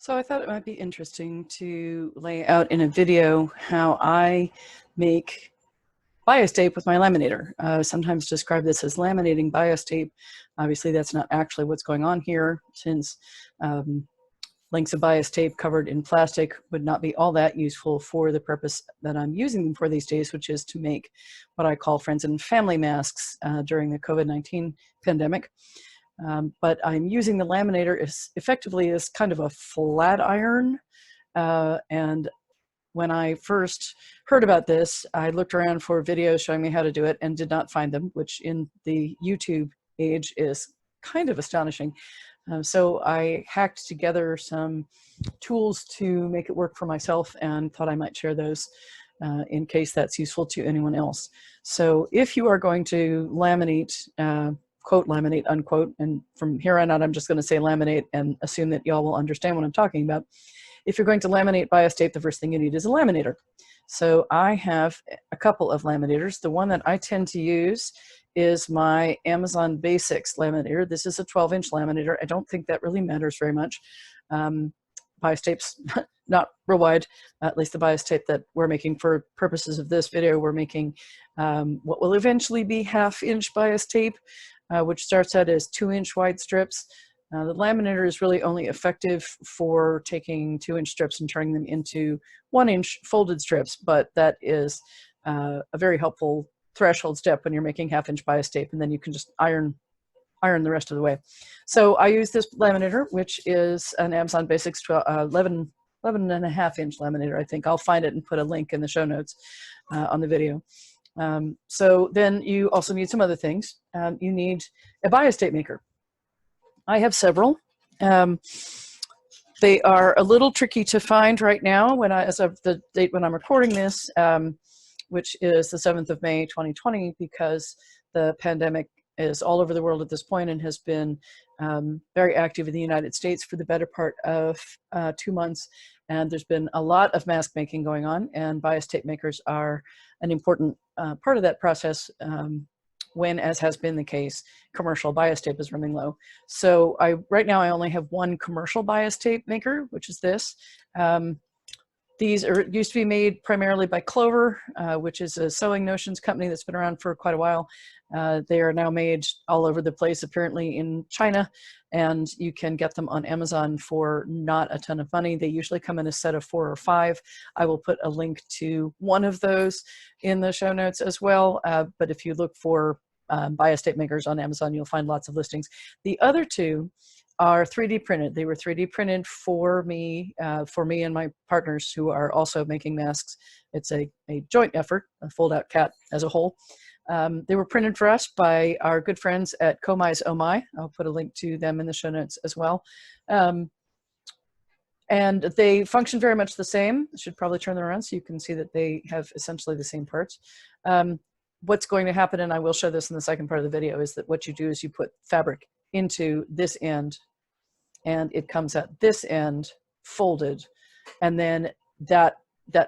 So I thought it might be interesting to lay out in a video how I make bias tape with my laminator. Sometimes describe this as laminating bias tape. Obviously, that's not actually what's going on here, since lengths of bias tape covered in plastic would not be all that useful for the purpose that I'm using them for these days, which is to make what I call friends and family masks during the COVID-19 pandemic. But I'm using the laminator effectively as kind of a flat iron. And when I first heard about this, I looked around for videos showing me how to do it and did not find them, which in the YouTube age is kind of astonishing. So I hacked together some tools to make it work for myself and thought I might share those in case that's useful to anyone else. So if you are going to laminate, quote laminate, unquote, and from here on out I'm just going to say laminate and assume that y'all will understand what I'm talking about. If you're going to laminate bias tape, the first thing you need is a laminator. So I have a couple of laminators. The one that I tend to use is my Amazon Basics laminator. This is a 12-inch laminator. I don't think that really matters very much. Bias tape's not real wide, at least the bias tape that we're making for purposes of this video. We're making what will eventually be 1/2-inch bias tape, which starts out as 2-inch wide strips. The laminator is really only effective for taking 2-inch strips and turning them into 1-inch folded strips, but that is a very helpful threshold step when you're making 1/2-inch bias tape, and then you can just iron the rest of the way. So I use this laminator, which is an Amazon Basics 11.5-inch laminator, I think. I'll find it and put a link in the show notes on the video. So then you also need some other things. You need a bias tape maker. I have several. They are a little tricky to find right now as of the date when I'm recording this, which is the 7th of May, 2020, because the pandemic is all over the world at this point and has been very active in the United States for the better part of 2 months. And there's been a lot of mask making going on, and bias tape makers are an important part of that process when, as has been the case, commercial bias tape is running low. So right now I only have one commercial bias tape maker, which is this. These used to be made primarily by Clover, which is a sewing notions company that's been around for quite a while. They are now made all over the place, apparently in China, and you can get them on Amazon for not a ton of money. They usually come in a set of 4 or 5. I will put a link to one of those in the show notes as well, but if you look for bias tape makers on Amazon, you'll find lots of listings. The other two are 3D printed. They were 3D printed for me and my partners who are also making masks. It's a joint effort, a fold-out cat as a whole. They were printed for us by our good friends at Komai's Oh My. I'll put a link to them in the show notes as well. And they function very much the same. I should probably turn them around so you can see that they have essentially the same parts. What's going to happen, and I will show this in the second part of the video, is that what you do is you put fabric into this end, and it comes at this end folded, and then that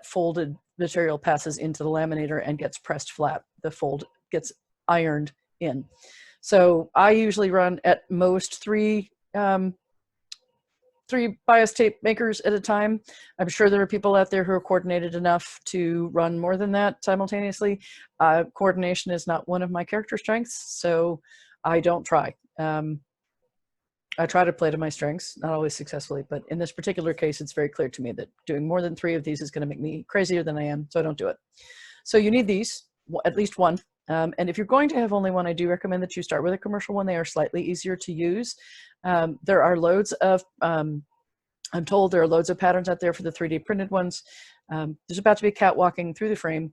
folded material passes into the laminator and gets pressed flat. The fold gets ironed in. So I usually run at most three bias tape makers at a time. I'm sure there are people out there who are coordinated enough to run more than that simultaneously. Coordination is not one of my character strengths, so I don't try. I try to play to my strengths, not always successfully, but in this particular case, it's very clear to me that doing more than 3 of these is going to make me crazier than I am, so I don't do it. So you need these, at least one. And if you're going to have only one, I do recommend that you start with a commercial one. They are slightly easier to use. There are loads of, I'm told there are loads of patterns out there for the 3D printed ones. There's about to be a cat walking through the frame.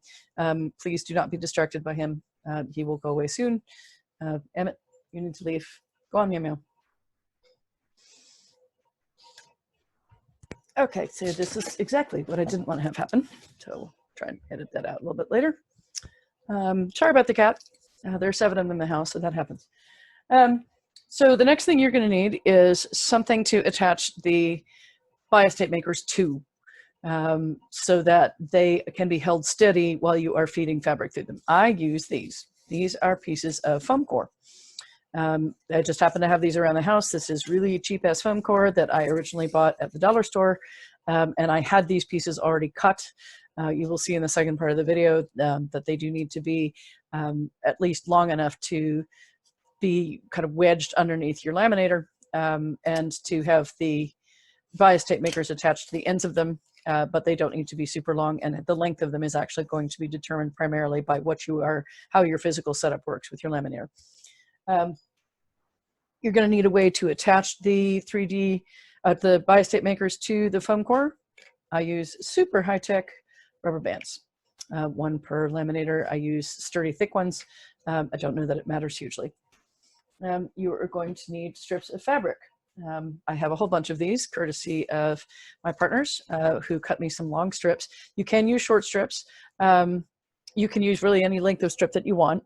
Please do not be distracted by him. He will go away soon. Emmett, you need to leave. Go on, meow meow. Okay, so this is exactly what I didn't want to have happen. So we'll try and edit that out a little bit later. Sorry about the cat. There are 7 of them in the house, so that happens. So the next thing you're going to need is something to attach the bias tape makers to, so that they can be held steady while you are feeding fabric through them. I use these. These are pieces of foam core. I just happen to have these around the house. This is really cheap ass foam core that I originally bought at the dollar store. And I had these pieces already cut. You will see in the second part of the video that they do need to be at least long enough to be kind of wedged underneath your laminator, and to have the bias tape makers attached to the ends of them, but they don't need to be super long, and the length of them is actually going to be determined primarily by how your physical setup works with your laminator. You're going to need a way to attach the the bias tape makers to the foam core. I use super high-tech rubber bands, one per laminator. I use sturdy, thick ones. I don't know that it matters hugely. You are going to need strips of fabric. I have a whole bunch of these, courtesy of my partners who cut me some long strips. You can use short strips. You can use really any length of strip that you want.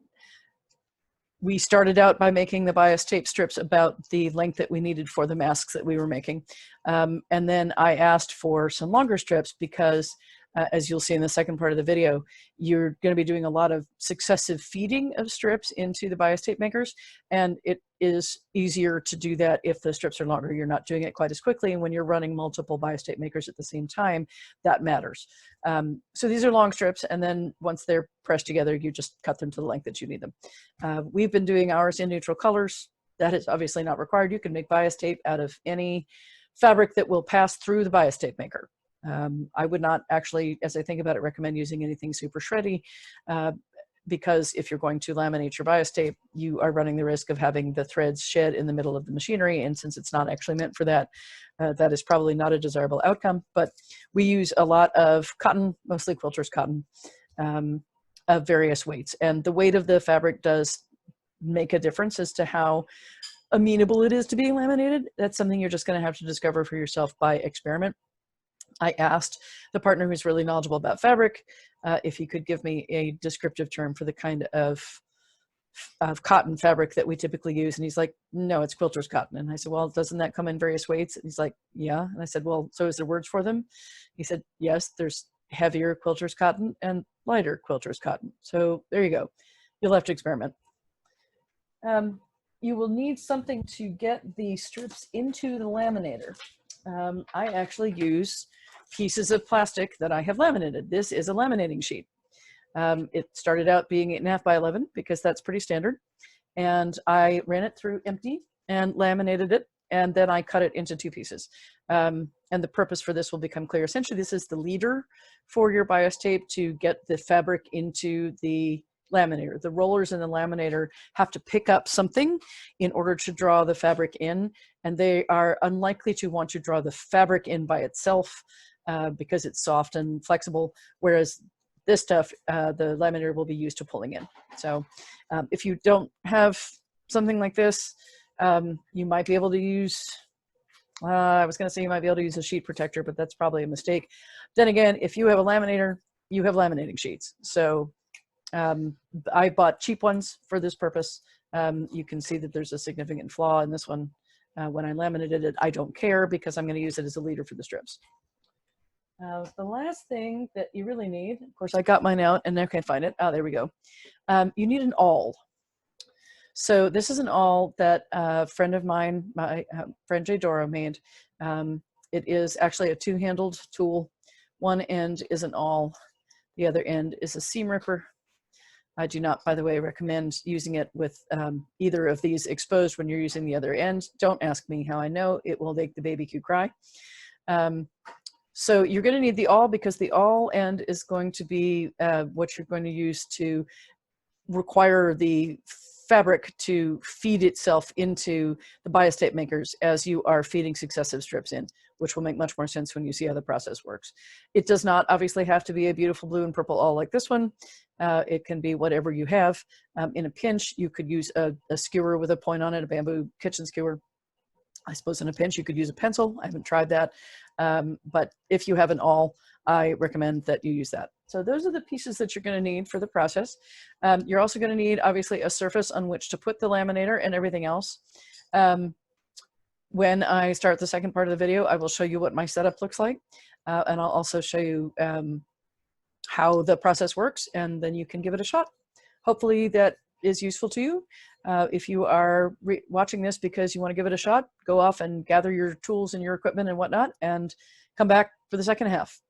We started out by making the bias tape strips about the length that we needed for the masks that we were making. And then I asked for some longer strips because, as you'll see in the second part of the video, you're going to be doing a lot of successive feeding of strips into the bias tape makers. And it is easier to do that if the strips are longer. You're not doing it quite as quickly. And when you're running multiple bias tape makers at the same time, that matters. So these are long strips. And then once they're pressed together, you just cut them to the length that you need them. We've been doing ours in neutral colors. That is obviously not required. You can make bias tape out of any fabric that will pass through the bias tape maker. I would not actually, as I think about it, recommend using anything super shreddy, because if you're going to laminate your bias tape, you are running the risk of having the threads shed in the middle of the machinery. And since it's not actually meant for that, that is probably not a desirable outcome. But we use a lot of cotton, mostly quilter's cotton, of various weights. And the weight of the fabric does make a difference as to how amenable it is to being laminated. That's something you're just going to have to discover for yourself by experiment. I asked the partner who's really knowledgeable about fabric if he could give me a descriptive term for the kind of cotton fabric that we typically use. And he's like, no, it's quilter's cotton. And I said, well, doesn't that come in various weights? And he's like, yeah. And I said, well, so is there words for them? He said, yes, there's heavier quilter's cotton and lighter quilter's cotton. So there you go. You'll have to experiment. You will need something to get the strips into the laminator. I actually use pieces of plastic that I have laminated. This is a laminating sheet. It started out being 8.5 by 11 because that's pretty standard. And I ran it through empty and laminated it. And then I cut it into 2 pieces. And the purpose for this will become clear. Essentially, this is the leader for your bias tape to get the fabric into the laminator. The rollers in the laminator have to pick up something in order to draw the fabric in, and they are unlikely to want to draw the fabric in by itself because it's soft and flexible, whereas this stuff, the laminator will be used to pulling in. So if you don't have something like this, you might be able to use, I was going to say you might be able to use a sheet protector, but that's probably a mistake. Then again, if you have a laminator, you have laminating sheets. So I bought cheap ones for this purpose. You can see that there's a significant flaw in this one. When I laminated it, I don't care because I'm going to use it as a leader for the strips. The last thing that you really need, of course, I got mine out and I can't find it. Oh, there we go. You need an awl. So this is an awl that a friend of mine, my friend Jay Doro, made. It is actually a 2-handled tool. One end is an awl. The other end is a seam ripper. I do not, by the way, recommend using it with either of these exposed when you're using the other end. Don't ask me how I know. It will make the baby Q cry. So you're going to need the awl because the awl end is going to be what you're going to use to require the fabric to feed itself into the bias tape makers as you are feeding successive strips in, which will make much more sense when you see how the process works. It does not obviously have to be a beautiful blue and purple awl like this one. It can be whatever you have. In a pinch, you could use a skewer with a point on it, a bamboo kitchen skewer. I suppose in a pinch, you could use a pencil. I haven't tried that. But if you have an awl, I recommend that you use that. So those are the pieces that you're going to need for the process. You're also going to need, obviously, a surface on which to put the laminator and everything else. When I start the second part of the video, I will show you what my setup looks like. And I'll also show you how the process works, and then you can give it a shot. Hopefully that is useful to you. If you are watching this because you want to give it a shot, go off and gather your tools and your equipment and whatnot, and come back for the second half.